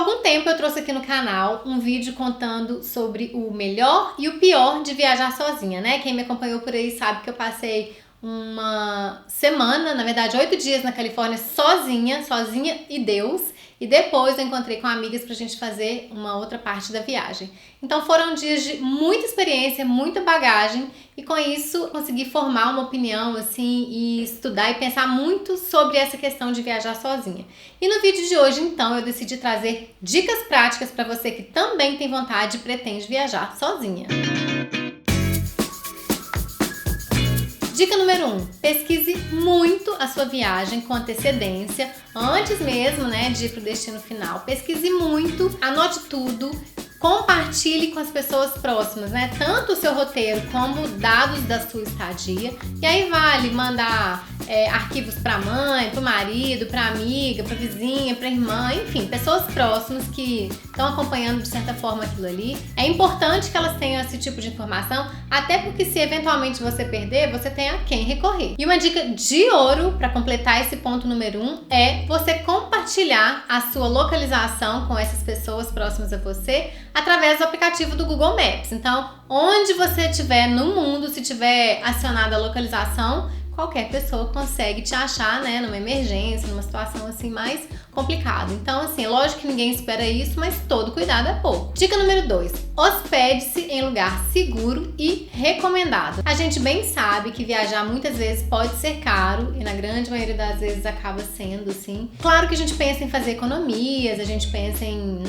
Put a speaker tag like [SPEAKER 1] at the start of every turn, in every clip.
[SPEAKER 1] algum tempo eu trouxe aqui no canal um vídeo contando sobre o melhor e o pior de viajar sozinha, né? Quem me acompanhou por aí sabe que eu passei uma semana, na verdade 8 dias na Califórnia sozinha e Deus. E depois eu encontrei com amigas pra gente fazer uma outra parte da viagem. Então foram dias de muita experiência, muita bagagem e com isso consegui formar uma opinião assim e estudar e pensar muito sobre essa questão de viajar sozinha. E no vídeo de hoje então eu decidi trazer dicas práticas para você que também tem vontade e pretende viajar sozinha. Dica número 1, pesquise muito a sua viagem com antecedência, antes mesmo, de ir para o destino final. Pesquise muito, anote tudo, compartilhe com as pessoas próximas, tanto o seu roteiro como dados da sua estadia. E aí vale mandar arquivos para mãe, para o marido, para amiga, para vizinha, para irmã, enfim, pessoas próximas que estão acompanhando de certa forma aquilo ali. É importante que elas tenham esse tipo de informação, até porque se eventualmente você perder, você tem a quem recorrer. E uma dica de ouro para completar esse ponto número 1 é você compartilhar a sua localização com essas pessoas próximas a você através do aplicativo do Google Maps. Então, onde você estiver no mundo, se tiver acionada a localização, qualquer pessoa consegue te achar, numa emergência, numa situação assim mais complicada. Então, assim, lógico que ninguém espera isso, mas todo cuidado é pouco. Dica número 2, hospede-se em lugar seguro e recomendado. A gente bem sabe que viajar muitas vezes pode ser caro e na grande maioria das vezes acaba sendo, assim. Claro que a gente pensa em fazer economias, a gente pensa em,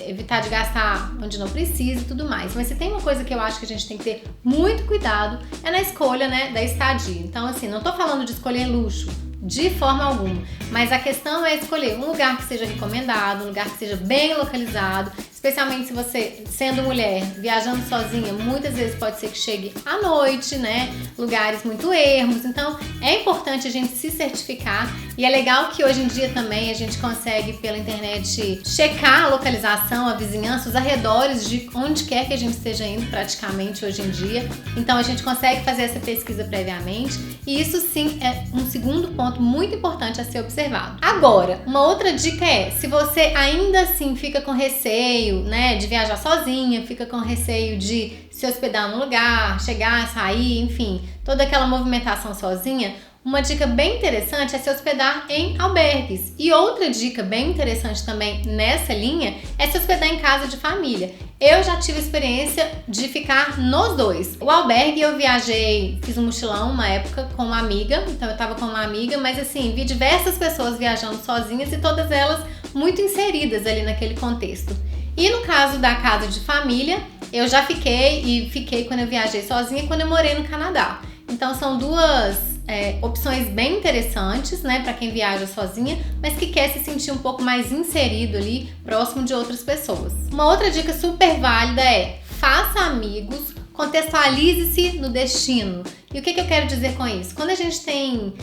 [SPEAKER 1] evitar de gastar onde não precisa e tudo mais. Mas se tem uma coisa que eu acho que a gente tem que ter muito cuidado é na escolha, da estadia. Então, assim, não tô falando de escolher luxo, de forma alguma, mas a questão é escolher um lugar que seja recomendado, um lugar que seja bem localizado, especialmente se você, sendo mulher, viajando sozinha, muitas vezes pode ser que chegue à noite, lugares muito ermos, então é importante a gente se certificar e é legal que hoje em dia também a gente consegue pela internet checar a localização, a vizinhança, os arredores de onde quer que a gente esteja indo praticamente hoje em dia, então a gente consegue fazer essa pesquisa previamente e isso sim é um segundo ponto muito importante a ser observado. Agora, uma outra dica é, se você ainda assim fica com receio, de viajar sozinha, fica com receio de se hospedar num lugar, chegar, sair, enfim, toda aquela movimentação sozinha, uma dica bem interessante é se hospedar em albergues. E outra dica bem interessante também nessa linha é se hospedar em casa de família. Eu já tive experiência de ficar nos dois. O albergue eu viajei, fiz um mochilão uma época com uma amiga, então eu tava com uma amiga, mas assim, vi diversas pessoas viajando sozinhas e todas elas muito inseridas ali naquele contexto. E no caso da casa de família, eu já fiquei quando eu viajei sozinha, quando eu morei no Canadá. Então são duas opções bem interessantes, para quem viaja sozinha, mas que quer se sentir um pouco mais inserido ali, próximo de outras pessoas. Uma outra dica super válida é: faça amigos, contextualize-se no destino. E o que eu quero dizer com isso? Quando a gente tem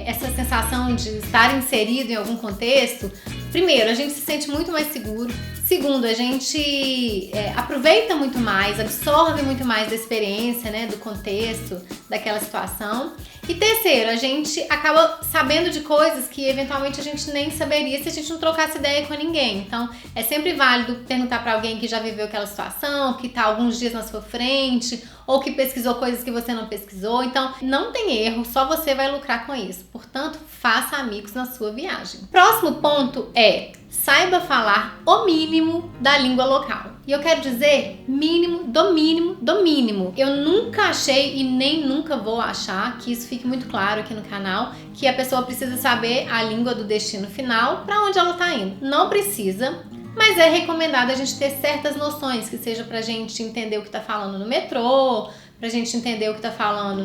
[SPEAKER 1] essa sensação de estar inserido em algum contexto, primeiro, a gente se sente muito mais seguro. Segundo, a gente aproveita muito mais, absorve muito mais da experiência, do contexto, daquela situação. E terceiro, a gente acaba sabendo de coisas que eventualmente a gente nem saberia se a gente não trocasse ideia com ninguém. Então, é sempre válido perguntar para alguém que já viveu aquela situação, que está alguns dias na sua frente, ou que pesquisou coisas que você não pesquisou. Então, não tem erro, só você vai lucrar com isso. Portanto, faça amigos na sua viagem. Próximo ponto é: saiba falar o mínimo da língua local. E eu quero dizer mínimo do mínimo do mínimo. Eu nunca achei e nem nunca vou achar, que isso fique muito claro aqui no canal, que a pessoa precisa saber a língua do destino final para onde ela está indo. Não precisa, mas é recomendado a gente ter certas noções, que seja pra gente entender o que tá falando no metrô, pra gente entender o que tá falando,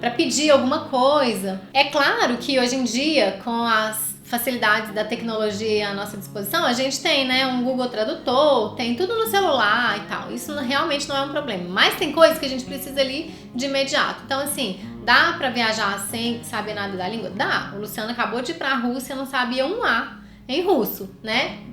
[SPEAKER 1] pra pedir alguma coisa. É claro que hoje em dia, com as facilidades da tecnologia à nossa disposição, a gente tem, um Google Tradutor, tem tudo no celular e tal. Isso realmente não é um problema. Mas tem coisas que a gente precisa ali de imediato. Então, assim, dá pra viajar sem saber nada da língua? Dá. O Luciano acabou de ir pra Rússia, não sabia um A em russo,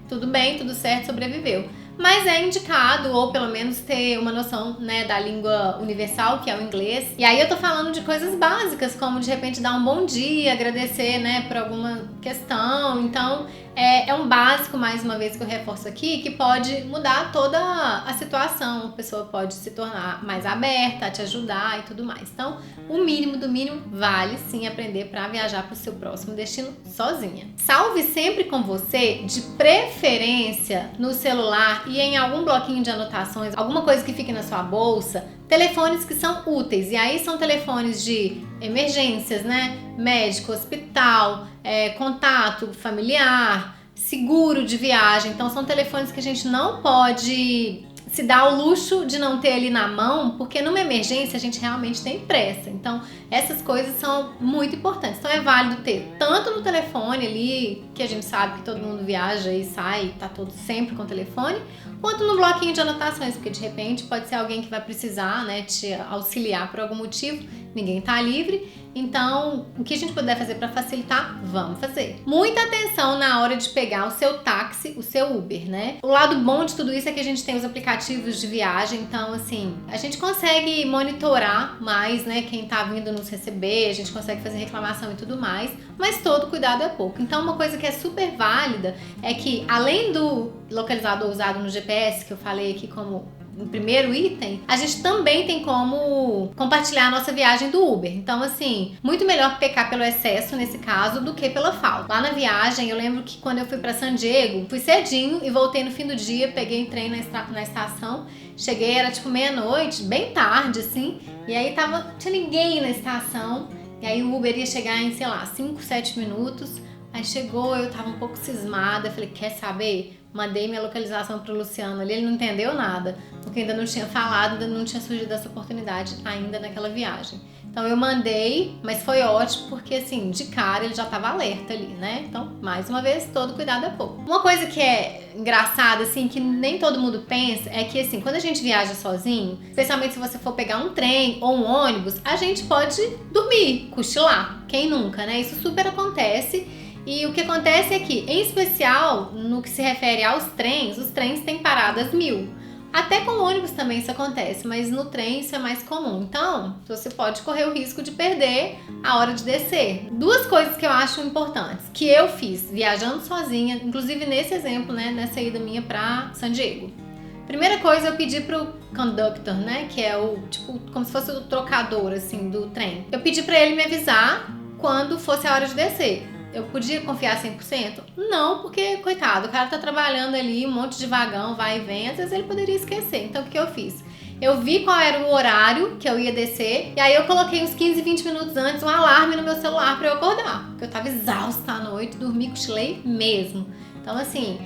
[SPEAKER 1] Tudo bem, tudo certo, sobreviveu. Mas é indicado, ou pelo menos ter uma noção, da língua universal, que é o inglês. E aí eu tô falando de coisas básicas, como de repente dar um bom dia, agradecer, por alguma questão. Então, é um básico, mais uma vez, que eu reforço aqui, que pode mudar toda a situação. A pessoa pode se tornar mais aberta a te ajudar e tudo mais. Então, o mínimo do mínimo vale sim aprender para viajar para o seu próximo destino sozinha. Salve sempre com você, de preferência no celular e em algum bloquinho de anotações, alguma coisa que fique na sua bolsa, telefones que são úteis. E aí são telefones de emergências, né? Médico, hospital, contato familiar, seguro de viagem. Então são telefones que a gente não pode se dar o luxo de não ter ali na mão, porque numa emergência a gente realmente tem pressa. Então essas coisas são muito importantes. Então é válido ter tanto no telefone ali, que a gente sabe que todo mundo viaja e sai, tá todo sempre com o telefone, quanto no bloquinho de anotações, porque de repente pode ser alguém que vai precisar, né, te auxiliar por algum motivo, ninguém tá livre. Então, o que a gente puder fazer para facilitar, vamos fazer. Muita atenção na hora de pegar o seu táxi, o seu Uber, né? O lado bom de tudo isso é que a gente tem os aplicativos de viagem, então assim, a gente consegue monitorar mais, né, quem tá vindo nos receber, a gente consegue fazer reclamação e tudo mais, mas todo cuidado é pouco. Então, uma coisa que é super válida é que, além do localizador usado no GPS, que eu falei aqui como o primeiro item, a gente também tem como compartilhar a nossa viagem do Uber. Então, assim, muito melhor pecar pelo excesso nesse caso do que pela falta. Lá na viagem, eu lembro que quando eu fui pra San Diego, fui cedinho e voltei no fim do dia, peguei trem na estação, cheguei, era tipo meia-noite, bem tarde, assim, e aí tinha ninguém na estação, e aí o Uber ia chegar em, sei lá, 5, 7 minutos, aí chegou, eu tava um pouco cismada, falei, quer saber? Mandei minha localização pro Luciano ali, ele não entendeu nada, porque ainda não tinha falado, ainda não tinha surgido essa oportunidade ainda naquela viagem. Então eu mandei, mas foi ótimo porque assim, de cara ele já tava alerta ali, né? Então, mais uma vez, todo cuidado é pouco. Uma coisa que é engraçada, assim, que nem todo mundo pensa, é que assim, quando a gente viaja sozinho, especialmente se você for pegar um trem ou um ônibus, a gente pode dormir, cochilar. Quem nunca, né? Isso super acontece. E o que acontece é que, em especial, no que se refere aos trens, os trens têm paradas 1000. Até com ônibus também isso acontece, mas no trem isso é mais comum. Então, você pode correr o risco de perder a hora de descer. Duas coisas que eu acho importantes, que eu fiz viajando sozinha, inclusive nesse exemplo, né, nessa ida minha pra San Diego. Primeira coisa, eu pedi pro conductor, né, que é o, tipo, como se fosse o trocador, assim, do trem. Eu pedi pra ele me avisar quando fosse a hora de descer. Eu podia confiar 100%? Não, porque, coitado, o cara tá trabalhando ali, um monte de vagão, vai e vem, às vezes ele poderia esquecer. Então, o que eu fiz? Eu vi qual era o horário que eu ia descer, e aí eu coloquei uns 15, 20 minutos antes um alarme no meu celular pra eu acordar, porque eu tava exausta à noite, dormi, cochilei mesmo. Então, assim,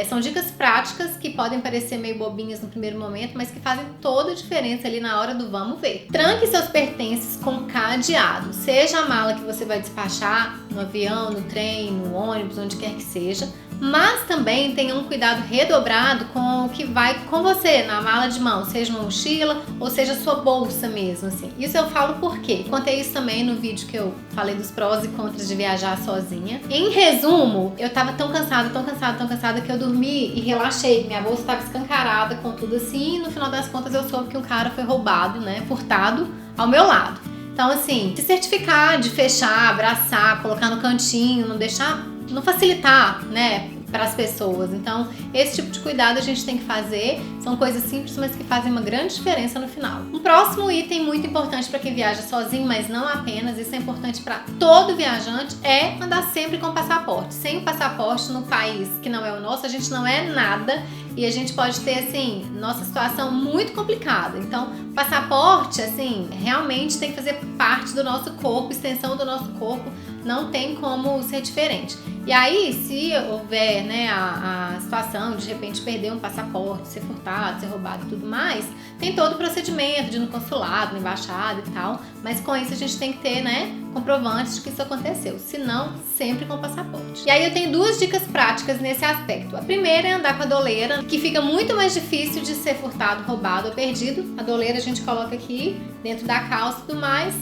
[SPEAKER 1] são dicas práticas que podem parecer meio bobinhas no primeiro momento, mas que fazem toda a diferença ali na hora do vamos ver. Tranque seus pertences com cadeado, seja a mala que você vai despachar no avião, no trem, no ônibus, onde quer que seja, mas também tenha um cuidado redobrado com o que vai com você na mala de mão, seja uma mochila ou seja sua bolsa mesmo, assim. Isso eu falo porque contei isso também no vídeo que eu falei dos prós e contras de viajar sozinha. Em resumo, eu tava tão cansada que eu dormi e relaxei. Minha bolsa tava escancarada com tudo assim, e no final das contas eu soube que um cara foi roubado, né, furtado ao meu lado. Então, assim, se certificar de fechar, abraçar, colocar no cantinho, não facilitar, né, para as pessoas. Então, esse tipo de cuidado a gente tem que fazer. São coisas simples, mas que fazem uma grande diferença no final. Um próximo item muito importante para quem viaja sozinho, mas não apenas, isso é importante para todo viajante, é andar sempre com passaporte. Sem o passaporte no país que não é o nosso, a gente não é nada e a gente pode ter, assim, nossa situação muito complicada. Então, passaporte, assim, realmente tem que fazer parte do nosso corpo, extensão do nosso corpo, não tem como ser diferente. E aí, se houver, né, a situação de repente perder um passaporte, ser furtado, ser roubado e tudo mais, tem todo o procedimento de ir no consulado, na embaixada e tal, mas com isso a gente tem que ter, né, comprovantes de que isso aconteceu, se não, sempre com passaporte. E aí eu tenho duas dicas práticas nesse aspecto. A primeira é andar com a doleira, que fica muito mais difícil de ser furtado, roubado ou perdido. A doleira a gente coloca aqui dentro da calça e tudo mais,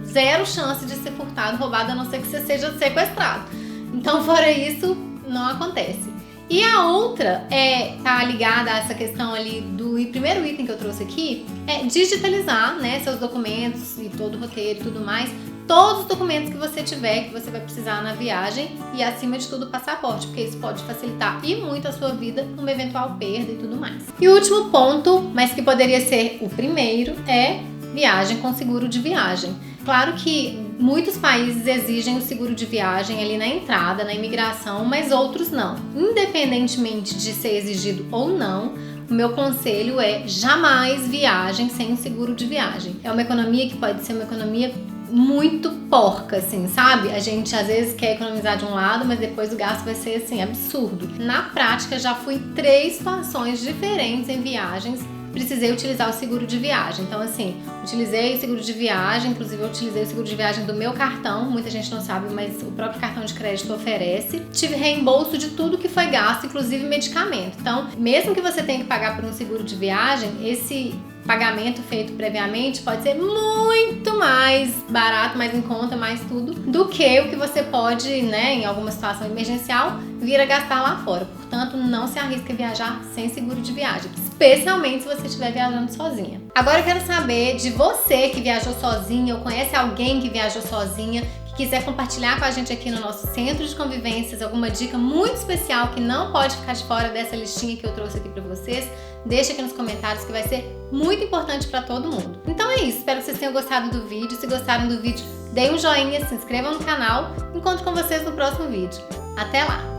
[SPEAKER 1] zero chance de ser furtado, roubado, a não ser que você seja sequestrado. Então, fora isso, não acontece. E a outra tá ligada a essa questão ali do primeiro item que eu trouxe aqui, é digitalizar, né, seus documentos e todo o roteiro e tudo mais todos os documentos que você tiver, que você vai precisar na viagem e, acima de tudo, o passaporte, porque isso pode facilitar e muito a sua vida numa eventual perda e tudo mais. E o último ponto, mas que poderia ser o primeiro, é viagem com seguro de viagem. Claro que muitos países exigem o seguro de viagem ali na entrada, na imigração, mas outros não. Independentemente de ser exigido ou não, o meu conselho é jamais viagem sem um seguro de viagem. É uma economia que pode ser uma economia muito porca, assim, sabe? A gente às vezes quer economizar de um lado, mas depois o gasto vai ser, assim, absurdo. Na prática, já fui em 3 situações diferentes em viagens, precisei utilizar o seguro de viagem. Então, assim, utilizei o seguro de viagem, inclusive eu utilizei o seguro de viagem do meu cartão, muita gente não sabe, mas o próprio cartão de crédito oferece. Tive reembolso de tudo que foi gasto, inclusive medicamento. Então, mesmo que você tenha que pagar por um seguro de viagem, esse pagamento feito previamente pode ser muito mais barato, mais em conta, mais tudo, do que o que você pode, né, em alguma situação emergencial, vir a gastar lá fora. Portanto, não se arrisque a viajar sem seguro de viagem, especialmente se você estiver viajando sozinha. Agora eu quero saber de você que viajou sozinha ou conhece alguém que viajou sozinha, que quiser compartilhar com a gente aqui no nosso centro de convivências alguma dica muito especial que não pode ficar de fora dessa listinha que eu trouxe aqui para vocês, deixa aqui nos comentários que vai ser muito importante para todo mundo. Então é isso, espero que vocês tenham gostado do vídeo. Se gostaram do vídeo, deem um joinha, se inscrevam no canal. Encontro com vocês no próximo vídeo. Até lá!